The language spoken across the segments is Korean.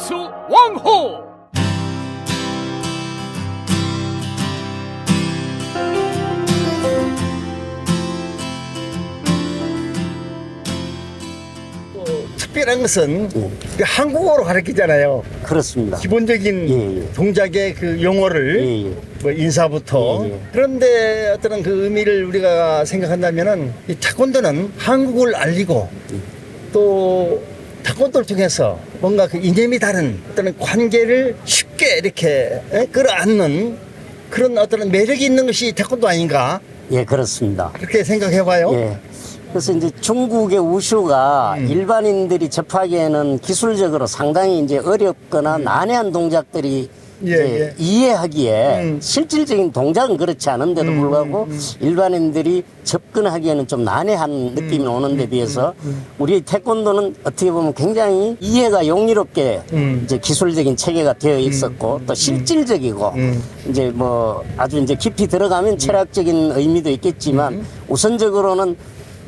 무수 왕호. 특별한 것은 그 한국어로 가르치잖아요. 그렇습니다. 기본적인 예. 동작의 그 용어를 예. 뭐 인사부터 예. 그런데 어떤 그 의미를 우리가 생각한다면은 이 태권도는 한국을 알리고 또 태권도를 통해서 뭔가 그 이념이 다른 어떤 관계를 쉽게 이렇게 끌어안는 그런 어떤 매력이 있는 것이 태권도 아닌가 예, 그렇습니다. 그렇게 생각해봐요. 예. 그래서 이제 중국의 우슈가 일반인들이 접하기에는 기술적으로 상당히 이제 어렵거나 난해한 동작들이 예, 이제 예. 이해하기에 실질적인 동작은 그렇지 않은데도 불구하고 일반인들이 접근하기에는 좀 난해한 느낌이 오는 데 비해서 우리 태권도는 어떻게 보면 굉장히 이해가 용이롭게 이제 기술적인 체계가 되어 있었고 또 실질적이고 이제 뭐 아주 이제 깊이 들어가면 철학적인 의미도 있겠지만 우선적으로는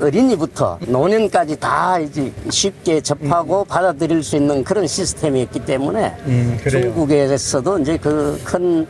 어린이부터 노년까지 다 이제 쉽게 접하고 받아들일 수 있는 그런 시스템이었기 때문에 그래요. 중국에서도 이제 그 큰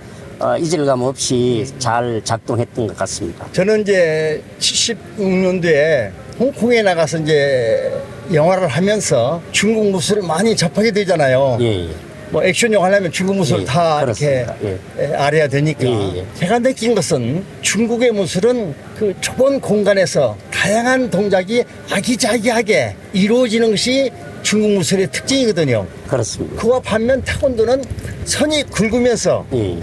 이질감 없이 잘 작동했던 것 같습니다. 저는 이제 76년도에 홍콩에 나가서 이제 영화를 하면서 중국 무술을 많이 접하게 되잖아요. 예, 예. 뭐 액션 영화 하려면 중국 무술 예, 다 그렇습니다. 이렇게 알아야 되니까. 예, 예. 제가 느낀 것은 중국의 무술은 그 좁은 공간에서 다양한 동작이 아기자기하게 이루어지는 것이 중국 무술의 특징이거든요. 그렇습니다. 그와 반면 태권도는 선이 굵으면서 예,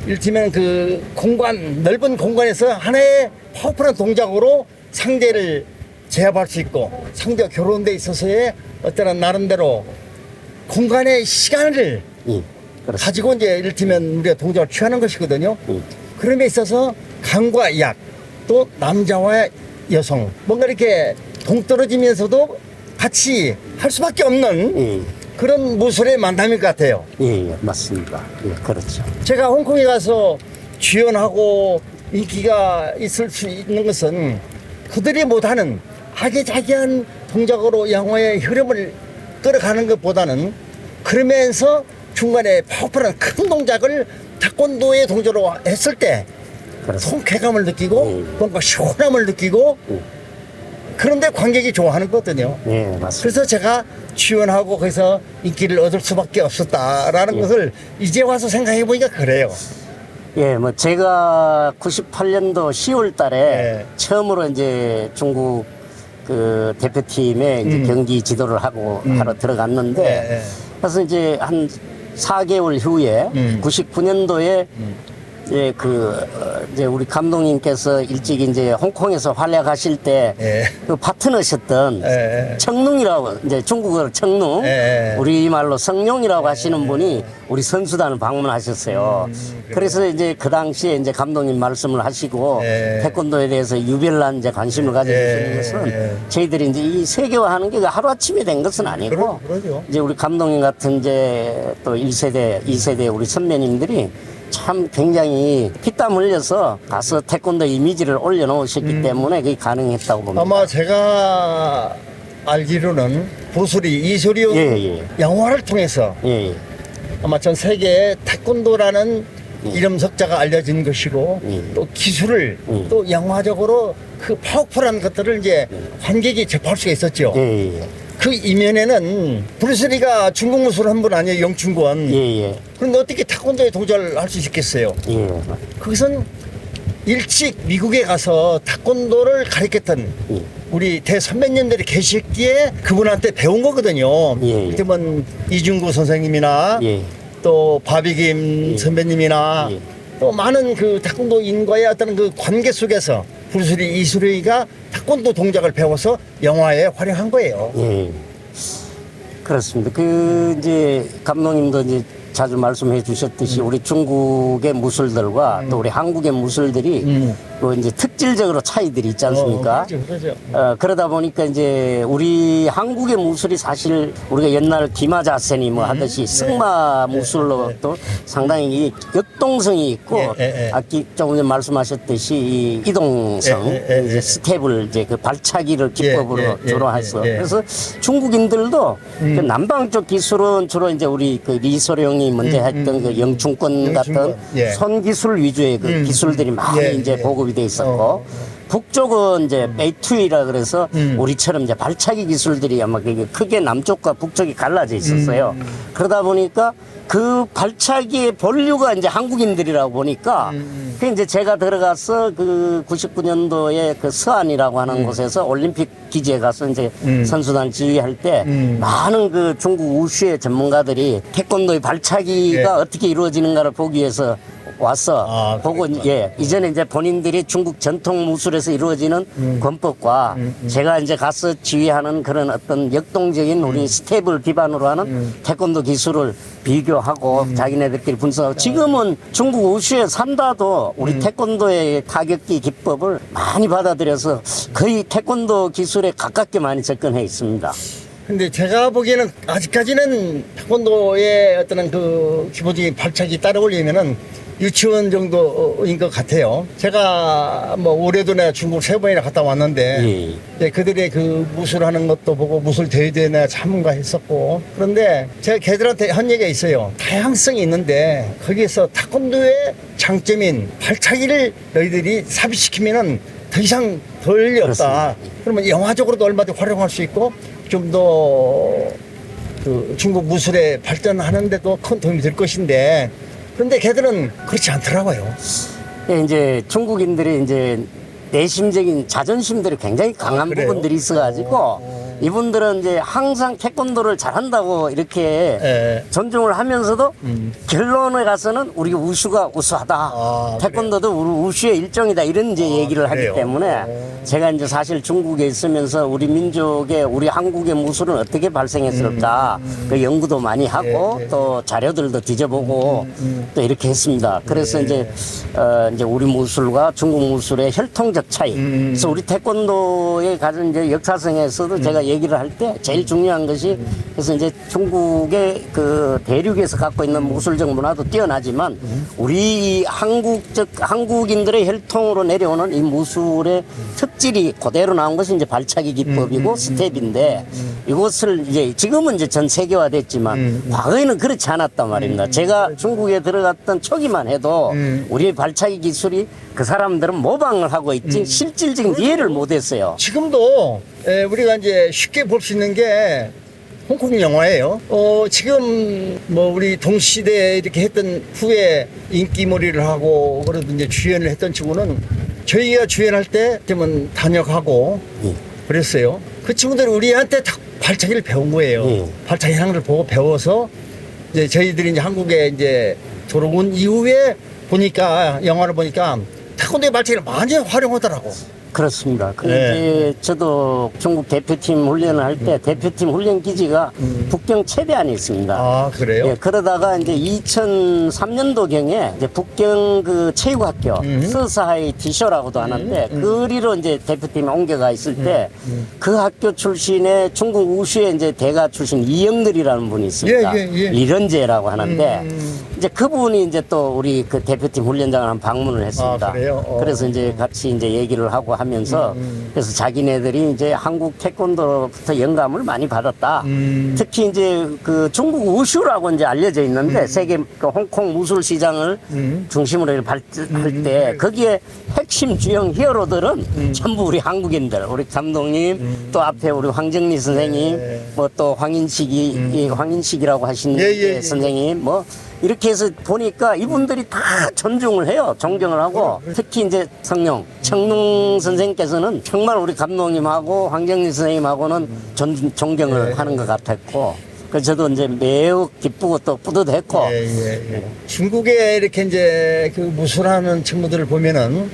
이를테면 그 공간, 넓은 공간에서 하나의 파워풀한 동작으로 상대를 제압할 수 있고 상대와 교류하는 데 있어서의 어떤 나름대로 공간의 시간을 예. 그렇습니다. 가지고 이제 이를테면 우리가 동작을 취하는 것이거든요. 그런 데 있어서 강과 약, 또 남자와 여성, 뭔가 이렇게 동떨어지면서도 같이 할 수밖에 없는 예, 그런 무술의 만남일 것 같아요. 예, 예, 맞습니다. 예, 그렇죠. 제가 홍콩에 가서 주연하고 인기가 있을 수 있는 것은 그들이 못하는 아기자기한 동작으로 영화의 흐름을 끌어가는 것보다는 그러면서 중간에 파워풀한 큰 동작을 태권도의 동작으로 했을 때 그렇습니다. 통쾌감을 느끼고 뭔가 시원함을 느끼고 그런데 관객이 좋아하는 거거든요. 예, 맞습니다. 그래서 제가 주연하고 거기서 인기를 얻을 수밖에 없었다라는 것을 이제 와서 생각해 보니까 그래요. 예, 뭐 제가 98년도 10월 달에 예. 처음으로 이제 중국 그 대표팀에 이제 경기 지도를 하고 하러 들어갔는데 예, 예. 그래서 이제 한 4개월 후에 99년도에 이제 이제 우리 감독님께서 일찍 이제 홍콩에서 활약하실 때 예. 그 파트너셨던 예. 청룡이라고 이제 중국어로 청룡 예. 우리말로 성룡이라고 하시는 분이 우리 선수단을 방문하셨어요. 그래서 이제 그 당시에 이제 감독님 말씀을 하시고 예. 태권도에 대해서 유별난 이제 관심을 가져주시는 예. 것은 저희들이 이제 이 세계화하는 게 하루아침에 된 것은 아니고 그러죠. 이제 우리 감독님 같은 이제 또 1세대, 2세대 우리 선배님들이 참 굉장히 피땀 흘려서 가서 태권도 이미지를 올려놓으셨기 때문에 그게 가능했다고 봅니다. 아마 제가 알기로는 부술이 이소룡 예. 영화를 통해서 예, 예. 아마 전 세계에 태권도라는 이름 석자가 알려진 것이고 또 기술을 또 영화적으로 그 파워풀한 것들을 이제 관객이 접할 수가 있었죠. 예, 예. 그 이면에는 브루스리가 중국 무술 한 분 아니에요, 영춘권. 예. 그런데 어떻게 태권도에 도전을 할 수 있겠어요? 예. 거기선 일찍 미국에 가서 태권도를 가르쳤던 우리 대선배님들이 계셨기에 그분한테 배운 거거든요. 예. 그때면 이중구 선생님이나 예. 또 바비김 선배님이나 예. 또 많은 그 태권도인과의 어떤 그 관계 속에서 브루스리 이수리가 태권도 동작을 배워서 영화에 활용한 거예요. 예. 그렇습니다. 그 이제 감독님도 이제 자주 말씀해 주셨듯이 우리 중국의 무술들과 또 우리 한국의 무술들이 뭐 이제 실질적으로 차이들이 있지 않습니까? 그렇죠. 그러다 보니까 이제 우리 한국의 무술이 사실 우리가 옛날 기마자센이 뭐 하듯이 승마 무술로 또 상당히 이 역동성이 있고 아까 조금 전에 말씀하셨듯이 이 이동성 이제 스텝을 이제 그 발차기를 기법으로 주로 해서 그래서 중국인들도 그 남방 쪽 기술은 주로 이제 우리 그 리소룡이 먼저 했던 그 영춘권 같은 손 기술 위주의 그 기술들이 많이 이제 보급이 돼 있었고 북쪽은 이제 메이투이라 그래서 우리처럼 이제 발차기 기술들이 아마 크게 남쪽과 북쪽이 갈라져 있었어요. 그러다 보니까 그 발차기의 본류가 이제 한국인들이라고 보니까 그 이제 제가 들어가서 그 99년도에 그 서안이라고 하는 곳에서 올림픽 기지에 가서 이제 선수단 지휘할 때 많은 그 중국 우슈의 전문가들이 태권도의 발차기가 어떻게 이루어지는가를 보기 위해서 와서 보고 이전에 이제 본인들이 중국 전통 무술에서 이루어지는 권법과 제가 이제 가서 지휘하는 그런 어떤 역동적인 우리 스텝을 기반으로 하는 태권도 기술을 비교하고 자기네들끼리 분석하고 지금은 중국 우슈에 산다도 우리 태권도의 타격기 기법을 많이 받아들여서 거의 태권도 기술에 가깝게 많이 접근해 있습니다. 근데 제가 보기에는 아직까지는 태권도의 어떤 그 기본적인 발차기 따라오려면은 유치원 정도인 것 같아요. 제가 뭐 올해도 내가 중국 3번이나 갔다 왔는데 이제 그들의 그 무술하는 것도 보고 무술 대회도 내가 참가했었고 그런데 제가 걔들한테 한 얘기가 있어요. 다양성이 있는데 거기에서 태권도의 장점인 발차기를 너희들이 삽입시키면은 더 이상 덜이 없다. 그러면 영화적으로도 얼마든지 활용할 수 있고 좀 더 그 중국 무술의 발전하는데도 큰 도움이 될 것인데 그런데 걔들은 그렇지 않더라고요. 이제 중국인들이 이제 내심적인 자존심들이 굉장히 강한 부분들이 있어가지고 이분들은 이제 항상 태권도를 잘한다고 이렇게 존중을 하면서도 결론에 가서는 우리 우슈가 우수하다. 태권도도 우리 우슈의 일종이다. 이런 이제 얘기를 하기 때문에 제가 이제 사실 중국에 있으면서 우리 민족의 우리 한국의 무술은 어떻게 발생했을까 그 연구도 많이 하고 또 자료들도 뒤져보고 또 이렇게 했습니다. 그래서 이제 우리 무술과 중국 무술의 혈통적 차이. 그래서 우리 태권도의 가진 이제 역사성에서도 제가 얘기를 할 때 제일 중요한 것이 그래서 이제 중국의 그 대륙에서 갖고 있는 무술적 문화도 뛰어나지만 우리 한국인들의 혈통으로 내려오는 이 무술의 특질이 그대로 나온 것이 이제 발차기 기법이고 스텝인데 이것을 이제 지금은 이제 전 세계화됐지만 과거에는 그렇지 않았단 말입니다. 제가 중국에 들어갔던 초기만 해도 우리의 발차기 기술이 그 사람들은 모방을 하고 있지 실질적인 이해를 못했어요. 지금도 우리가 이제 쉽게 볼 수 있는 게 홍콩 영화예요. 지금 뭐 우리 동시대에 이렇게 했던 후에 인기몰이를 하고 그래도 이제 주연을 했던 친구는 저희가 주연할 때 되면 단역하고 그랬어요. 그 친구들이 우리한테 다 발차기를 배운 거예요. 발차기 하는 걸 보고 배워서 이제 저희들이 이제 한국에 이제 들어온 이후에 보니까 영화를 보니까 태권도의 발차기를 많이 활용하더라고. 그렇습니다. 근데 저도 중국 대표팀 훈련을 할 때 대표팀 훈련 기지가 북경 최대안에 있습니다. 아, 그래요? 예, 그러다가 이제 2003년도경에 이제 북경 그 체육학교 서사하이 디쇼라고도 하는데 그리로 이제 대표팀에 옮겨가 있을 때 그 학교 출신의 중국 우슈의 이제 대가 출신 이영들이라는 분이 있습니다. 리런제라고 하는데 이제 그분이 이제 또 우리 그 대표팀 훈련장을 한 방문을 했습니다. 아, 그래요? 그래서 이제 같이 이제 얘기를 하고 하면서 그래서 자기네들이 이제 한국 태권도로부터 영감을 많이 받았다. 특히 이제 그 중국 우슈라고 이제 알려져 있는데 세계 그 홍콩 무술 시장을 중심으로 발전할 때 거기에 핵심 주영 히어로들은 전부 우리 한국인들, 우리 감독님 또 앞에 우리 황정리 선생님 뭐 또 황인식이라고 하신 선생님 뭐 이렇게 해서 보니까 이분들이 다 존중을 해요. 존경을 하고 특히 이제 성룡, 청룡 선생님께서는 정말 우리 감독님하고 황정리 선생님하고는 존경을 하는 것 같았고 그래서 저도 이제 매우 기쁘고 또 뿌듯했고 중국에 이렇게 이제 그 무술하는 친구들을 보면은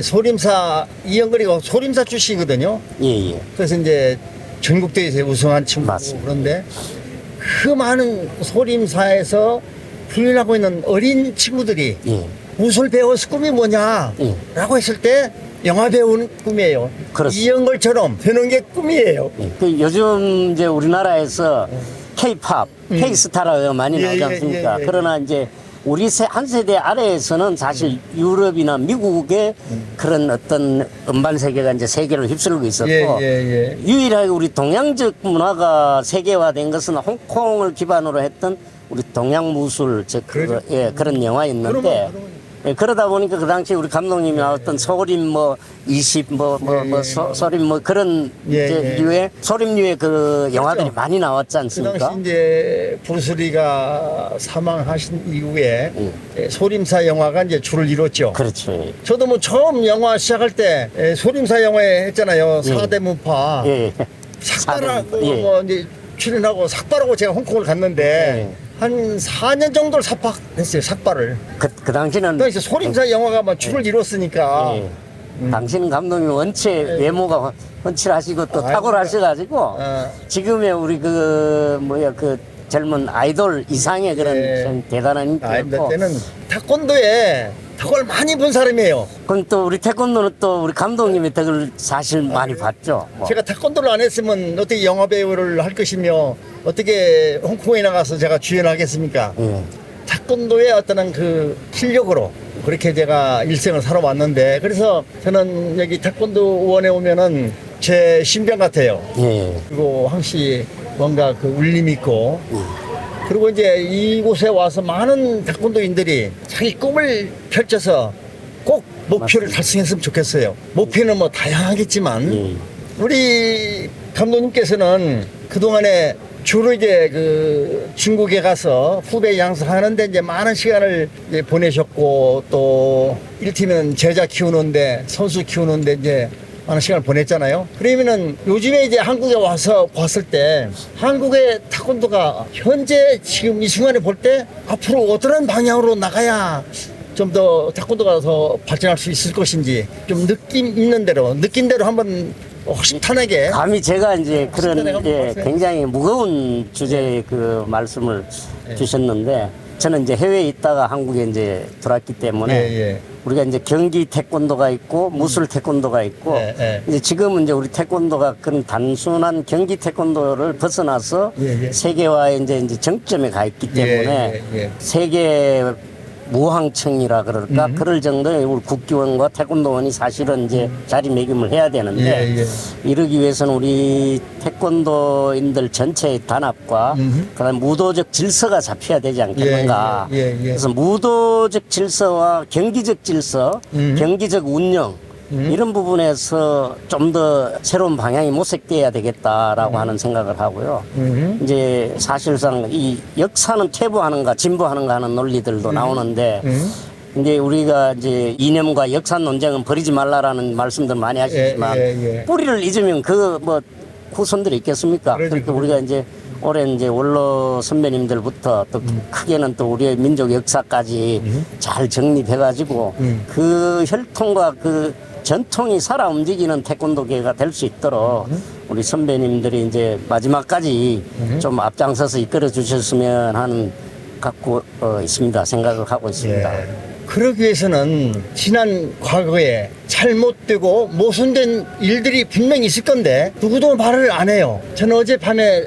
소림사 이영걸이가 소림사 출신이거든요. 그래서 이제 전국대회에서 우승한 친구고 그런데 그 많은 소림사에서 훈련하고 있는 어린 친구들이 무술 배워서 꿈이 뭐냐라고 했을 때 영화 배우는 꿈이에요. 그렇습니다. 이영걸처럼 되는 게 꿈이에요. 그 요즘 이제 우리나라에서 K-팝, K-스타라고 많이 예, 나오지 예, 않습니까? 예, 예. 그러나 이제 우리 한 세대 아래에서는 사실 유럽이나 미국의 그런 어떤 음반 세계가 이제 세계를 휩쓸고 있었고 예. 유일하게 우리 동양적 문화가 세계화된 것은 홍콩을 기반으로 했던 우리 동양무술 즉 그러죠. 그런 영화였는데 예, 그러다 보니까 그 당시 우리 감독님이 나왔던 소림 뭐 20 소림 뭐 그런 예, 이제 예. 류의 소림류의 그 영화들이 그렇죠. 많이 나왔지 그 않습니까? 당시 이제 브루스리가 사망하신 이후에 소림사 영화가 이제 줄을 이뤘죠. 그렇죠. 저도 뭐 처음 영화 시작할 때 소림사 영화에 했잖아요. 사대문파. 예. 삭발하고 예. 뭐 이제 출연하고 삭발하고 제가 홍콩을 갔는데 한 4년 정도를 삭발했어요. 삭발을. 그 당시는 그 당시 소림사 영화가 막 줄을 이뤘으니까. 예. 당신 감독님 원체 외모가 훤칠하시고 또 아이고, 탁월하셔가지고 어. 지금의 우리 그 젊은 아이돌 이상의 그런 예. 참 대단한 아, 인기였고 때는 태권도에 덕을 많이 본 사람이에요. 그럼 또 우리 태권도는 또 우리 감독님의 덕을 사실 많이 봤죠. 뭐. 제가 태권도를 안 했으면 어떻게 영화 배우를 할 것이며 어떻게 홍콩에 나가서 제가 주연하겠습니까? 예. 태권도의 어떤 그 실력으로 그렇게 제가 일생을 살아왔는데 그래서 저는 여기 태권도원에 오면은 제 신병 같아요. 예. 그리고 항시 뭔가 그 울림이 있고 그리고 이제 이곳에 와서 많은 태권도인들이 자기 꿈을 펼쳐서 꼭 목표를 달성했으면 좋겠어요. 목표는 뭐 다양하겠지만 예. 우리 감독님께서는 그동안에 주로 이제 그 중국에 가서 후배 양성하는데 이제 많은 시간을 이제 보내셨고 또 일팀은 제자 키우는데 선수 키우는데 이제 많은 시간을 보냈잖아요. 그러면은 요즘에 이제 한국에 와서 봤을 때 한국의 태권도가 현재 지금 이 순간에 볼 때 앞으로 어떤 방향으로 나가야 좀 더 태권도가 더 발전할 수 있을 것인지 좀 느낌 있는 대로 느낀 대로 한번 허심탄회하게 감히 제가 이제 그런 내가 예, 봤어요. 굉장히 무거운 주제의 그 말씀을 주셨는데 저는 이제 해외에 있다가 한국에 이제 들어왔기 때문에 예. 우리가 이제 경기 태권도가 있고 무술 태권도가 있고 예. 이제 지금은 이제 우리 태권도가 그런 단순한 경기 태권도를 벗어나서 예. 세계화의 이제 정점에 가 있기 때문에 예. 세계 무항청이라 그럴까 그럴 정도의 우리 국기원과 태권도원이 사실은 이제 자리매김을 해야 되는데 예. 이러기 위해서는 우리 태권도인들 전체의 단합과 그다음 무도적 질서가 잡혀야 되지 않겠는가. 예. 그래서 무도적 질서와 경기적 질서, 경기적 운영 이런 부분에서 좀 더 새로운 방향이 모색돼야 되겠다라고 하는 생각을 하고요. 이제 사실상 이 역사는 퇴보하는가 진보하는가 하는 논리들도 나오는데 이제 우리가 이제 이념과 역사 논쟁은 버리지 말라라는 말씀들 많이 하시지만 예. 뿌리를 잊으면 그 뭐 후손들이 있겠습니까? 그러죠. 그러니까 우리가 이제 올해 이제 원로 선배님들부터 또 크게는 또 우리의 민족 역사까지 잘 정립해가지고 그 혈통과 그 전통이 살아 움직이는 태권도계가 될 수 있도록 우리 선배님들이 이제 마지막까지 좀 앞장서서 이끌어 주셨으면 하는 갖고 있습니다. 생각을 하고 있습니다. 예. 그러기 위해서는 지난 과거에 잘못되고 모순된 일들이 분명히 있을 건데 누구도 말을 안 해요. 저는 어젯밤에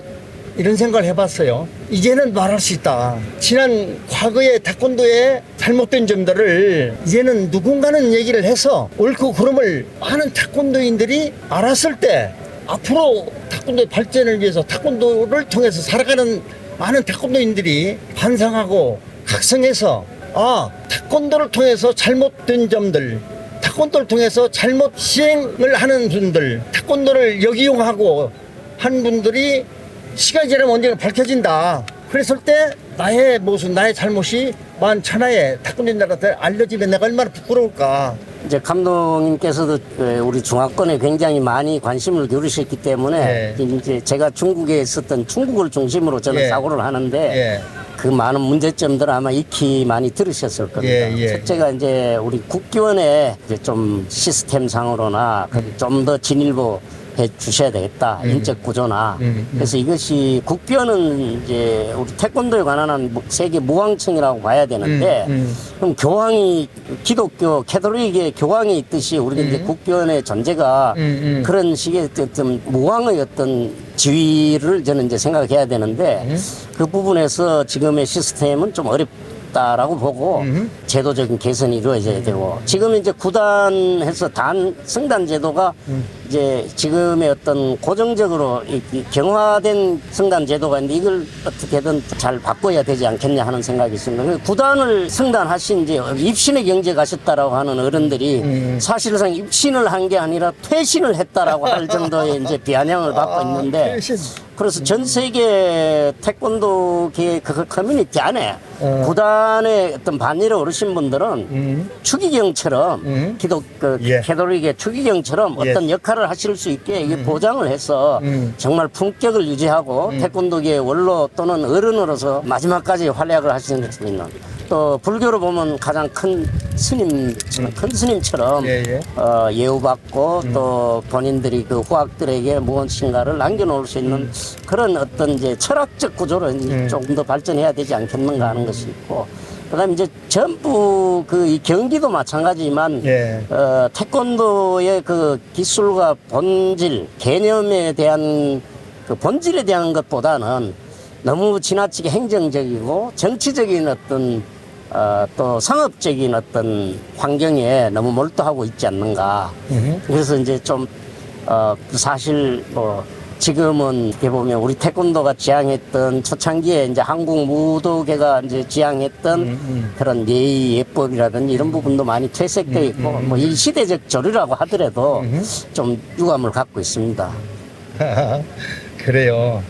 이런 생각을 해봤어요. 이제는 말할 수 있다. 지난 과거의 태권도의 잘못된 점들을 이제는 누군가는 얘기를 해서 옳고 그름을 많은 태권도인들이 알았을 때 앞으로 태권도의 발전을 위해서 태권도를 통해서 살아가는 많은 태권도인들이 반성하고 각성해서 태권도를 통해서 잘못된 점들, 태권도를 통해서 잘못 시행을 하는 분들, 태권도를 역이용하고 한 분들이 시간이 지나면 언젠가 밝혀진다. 그랬을 때 나의 모습, 나의 잘못이 만천하에 태권도인들한테 알려지면 내가 얼마나 부끄러울까. 이제 감독님께서도 우리 중화권에 굉장히 많이 관심을 기울이셨기 때문에 이제 제가 중국에 있었던 중국을 중심으로 저는 사고를 하는데 그 많은 문제점들 아마 익히 많이 들으셨을 겁니다. 첫째가 이제 우리 국기원의 이제 좀 시스템상으로나 좀 더 진일보 주셔야 되겠다. 인적 구조나. 그래서 이것이 국교는 이제 우리 태권도에 관한 한 세계 무왕청이라고 봐야 되는데 그럼 교황이 기독교 캐톨릭의 교황이 있듯이 우리가 이제 국교원의 존재가 그런 식의 어떤 무왕의 어떤 지위를 저는 이제 생각해야 되는데 그 부분에서 지금의 시스템은 좀 어렵다라고 보고 제도적인 개선이 이루어져야 되고 지금 이제 구단해서 성단 제도가 이제 지금의 어떤 고정적으로 이 경화된 성단 제도가 있는데 이걸 어떻게든 잘 바꿔야 되지 않겠냐 하는 생각이 있습니다. 그래서 구단을 성단하신 이제 입신의 경지에 가셨다라고 하는 어른들이 사실상 입신을 한 게 아니라 퇴신을 했다라고 할 정도의 이제 비아냥을 받고 있는데 그래서 전 세계 태권도계 그 커뮤니티 안에 구단의 어떤 반일 어르신분들은 추기경처럼 캐톨릭의 추기경처럼 어떤 역할을 하실 수 있게 이게 보장을 해서 정말 품격을 유지하고 태권도계의 원로 또는 어른으로서 마지막까지 활약을 하시는 수 있는 또 불교로 보면 가장 큰 스님처럼 예우받고 또 본인들이 그 후학들에게 무엇인가를 남겨놓을 수 있는 그런 어떤 이제 철학적 구조로 조금 더 발전해야 되지 않겠는가 하는 것이 있고 그다음에 이제 전부 그 이 경기도 마찬가지지만 태권도의 그 기술과 본질 개념에 대한 그 본질에 대한 것보다는 너무 지나치게 행정적이고 정치적인 어떤 또 상업적인 어떤 환경에 너무 몰두하고 있지 않는가. 그래서 이제 좀 사실 뭐 지금은 이렇게 보면 우리 태권도가 지향했던 초창기에 이제 한국 무도계가 이제 지향했던 그런 예의 예법이라든지 이런 부분도 많이 퇴색되어 있고 뭐 이 시대적 조류라고 하더라도 좀 유감을 갖고 있습니다. 그래요.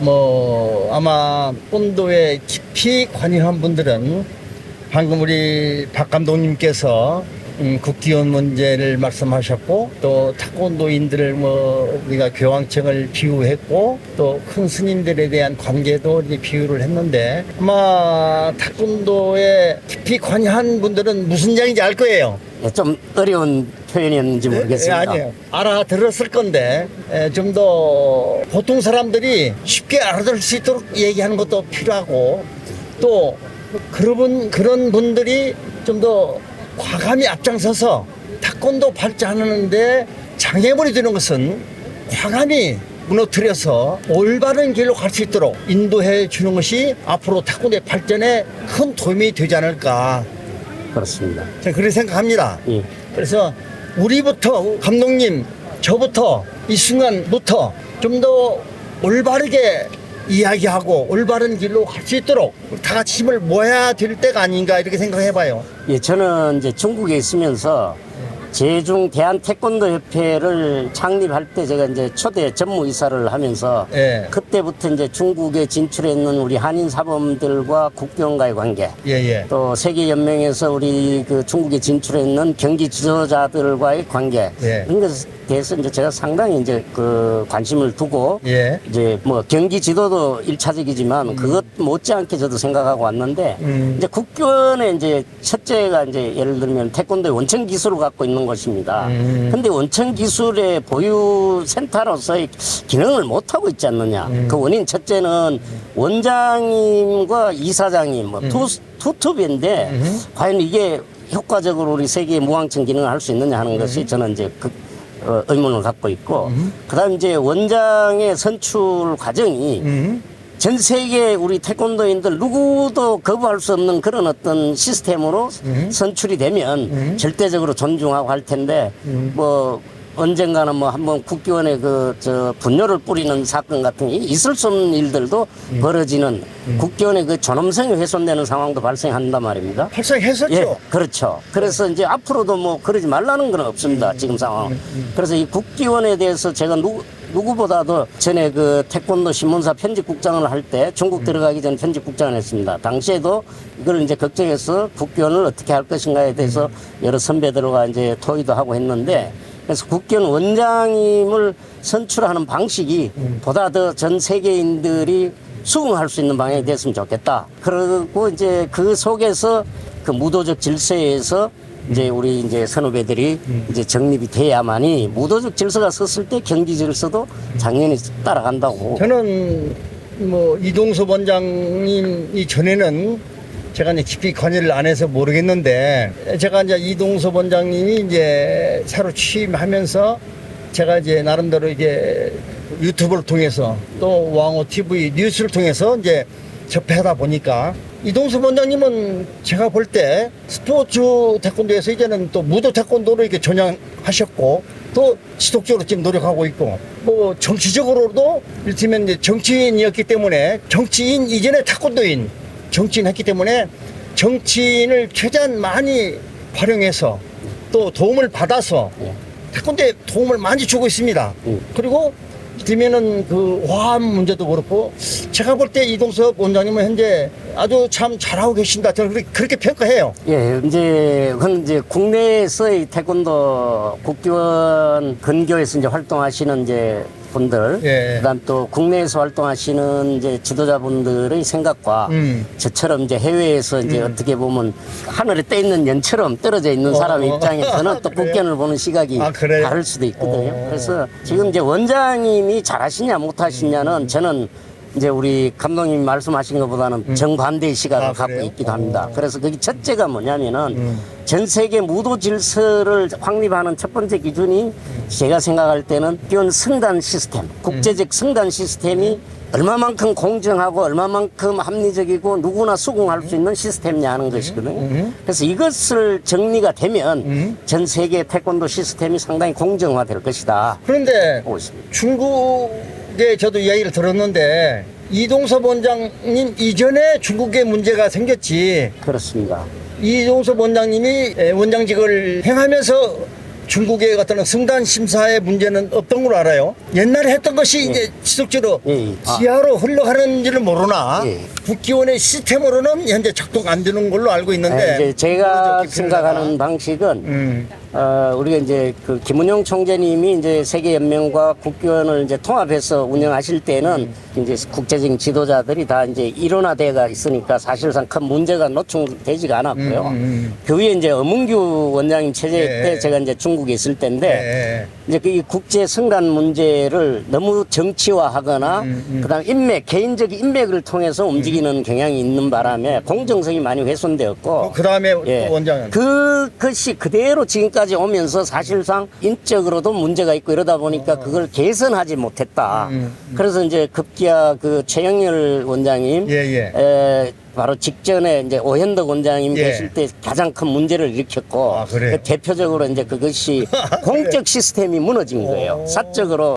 뭐 아마 태권도에 깊이 관여한 분들은 방금 우리 박 감독님께서 국기원 문제를 말씀하셨고 또 태권도인들을 뭐 우리가 교황청을 비유했고 또 큰 스님들에 대한 관계도 이제 비유를 했는데 아마 태권도에 깊이 관여한 분들은 무슨 얘기인지 알 거예요. 좀 어려운 표현이었는지 모르겠습니다. 아니에요. 알아들었을 건데 좀 더 보통 사람들이 쉽게 알아들을 수 있도록 얘기하는 것도 필요하고 또 그런 분들이 좀 더 과감히 앞장서서 태권도 발전하는데 장애물이 되는 것은 과감히 무너뜨려서 올바른 길로 갈 수 있도록 인도해 주는 것이 앞으로 태권도의 발전에 큰 도움이 되지 않을까. 그렇습니다. 저는 그렇게 생각합니다. 예. 그래서 우리부터 감독님 저부터 이 순간부터 좀 더 올바르게 이야기하고 올바른 길로 갈 수 있도록 다 같이 힘을 모아야 될 때가 아닌가 이렇게 생각해봐요. 예, 저는 이제 중국에 있으면서 제중 대한태권도협회를 창립할 때 제가 이제 초대 전무이사를 하면서 그때부터 이제 중국에 진출했는 우리 한인 사범들과 국교원과의 관계 또 세계연맹에서 우리 그 중국에 진출했는 경기 지도자들과의 관계 이런 것에 대해서 이제 제가 상당히 이제 그 관심을 두고 이제 뭐 경기 지도도 일차적이지만 그것 못지않게 저도 생각하고 왔는데 이제 국교원의 이제 첫째가 이제 예를 들면 태권도의 원천 기술을 갖고 있는 것입니다. 근데 원천 기술의 보유 센터로서의 기능을 못 하고 있지 않느냐. 그 원인 첫째는 원장님과 이사장님 뭐 투톱인데 과연 이게 효과적으로 우리 세계 무왕청 기능을 할 수 있느냐 하는 것이 저는 이제 의문을 갖고 있고 그다음 이제 원장의 선출 과정이 전 세계 우리 태권도인들 누구도 거부할 수 없는 그런 어떤 시스템으로 선출이 되면 절대적으로 존중하고 할 텐데 뭐 언젠가는 뭐 한번 국기원에 분뇨를 뿌리는 사건 같은 게 있을 수 없는 일들도 벌어지는 국기원의 그 존엄성이 훼손되는 상황도 발생한단 말입니다. 발생했었죠. 예, 그렇죠. 그래서 이제 앞으로도 뭐 그러지 말라는 건 없습니다. 지금 상황. 그래서 이 국기원에 대해서 제가 누구보다도 전에 그 태권도 신문사 편집국장을 할 때 중국 들어가기 전 편집국장을 했습니다. 당시에도 이걸 이제 걱정해서 국기원을 어떻게 할 것인가에 대해서 여러 선배들과 이제 토의도 하고 했는데 그래서 국기원 원장님을 선출하는 방식이 보다 더 전 세계인들이 수긍할 수 있는 방향이 됐으면 좋겠다. 그리고 이제 그 속에서 그 무도적 질서에서 이제 우리 이제 선후배들이 이제 정립이 돼야만이 무도적 질서가 섰을 때 경기 질서도 당연히 따라간다고. 저는 뭐 이동섭 원장님이 전에는 제가 이제 깊이 관여를 안 해서 모르겠는데, 제가 이제 이동섭 원장님이 이제 새로 취임하면서 제가 이제 나름대로 이게 유튜브를 통해서 또 왕호 TV 뉴스를 통해서 이제 접하다 보니까, 이동섭 원장님은 제가 볼 때 스포츠 태권도에서 이제는 또 무도 태권도로 이렇게 전향하셨고, 또 지속적으로 지금 노력하고 있고, 뭐 정치적으로도 이를테면 이제 정치인이었기 때문에, 정치인 이전에 태권도인 정치인 했기 때문에 정치인을 최대한 많이 활용해서 또 도움을 받아서 태권도에 도움을 많이 주고 있습니다. 그리고 이를테면은 그 화합 문제도 그렇고, 제가 볼 때 이동섭 원장님은 현재 아주 참 잘하고 계신다, 저는 그렇게 평가해요. 예, 그건 이제 국내에서의 태권도 국기원 근교에서 이제 활동하시는 이제 분들, 예. 그다음 또 국내에서 활동하시는 이제 지도자분들의 생각과 저처럼 이제 해외에서 이제 어떻게 보면 하늘에 떠 있는 연처럼 떨어져 있는 사람 입장에서는 또 그래요? 국견을 보는 시각이 그래요? 다를 수도 있거든요. 그래서 지금 이제 원장님이 잘하시냐 못하시냐는 저는 이제 우리 감독님 말씀하신 것보다는 정반대의 시각을 갖고 그래요? 있기도 합니다. 그래서 그게 첫째가 뭐냐면은 전 세계 무도 질서를 확립하는 첫 번째 기준이 제가 생각할 때는 기원 승단 시스템, 국제적 승단 시스템이 얼마만큼 공정하고 얼마만큼 합리적이고 누구나 수긍할 수 있는 시스템이냐 하는 것이거든요. 그래서 이것을 정리가 되면 전 세계 태권도 시스템이 상당히 공정화될 것이다. 그런데 보고 있습니다. 중국에 저도 이야기를 들었는데, 이동섭 원장님 이전에 중국에 문제가 생겼지, 그렇습니다. 이동섭 원장님이 원장직을 행하면서 중국의 같은 승단 심사의 문제는 없던 걸로 알아요. 옛날에 했던 것이 이제 지속적으로 지하로 흘러가는지를 모르나, 예. 국기원의 시스템으로는 현재 작동 안 되는 걸로 알고 있는데, 이제 제가 모르죠, 생각하는 방식은 우리가 이제 그 김은용 총재님이 이제 세계 연맹과 국기원을 이제 통합해서 운영하실 때는 이제 국제적인 지도자들이 다 이제 일원화돼가 있으니까 사실상 큰 문제가 노출되지가 않았고요. 그 위에 이제 엄은규 원장님 체제 예. 때 제가 이제 중국에 있을 때인데, 예. 이제 그 이 국제 승단 문제를 너무 정치화하거나 그다음 인맥, 개인적인 인맥을 통해서 움직이는 경향이 있는 바람에 공정성이 많이 훼손되었고, 그 다음에 예. 원장은 그것이 그대로 지금까지 오면서 사실상 인적으로도 문제가 있고 이러다 보니까 그걸 개선하지 못했다. 그래서 이제 급기야 그 최영렬 원장님, 바로 직전에 이제 오현덕 원장님 예. 계실 때 가장 큰 문제를 일으켰고, 그래요? 대표적으로 이제 그것이 공적 시스템이 무너진 거예요. 사적으로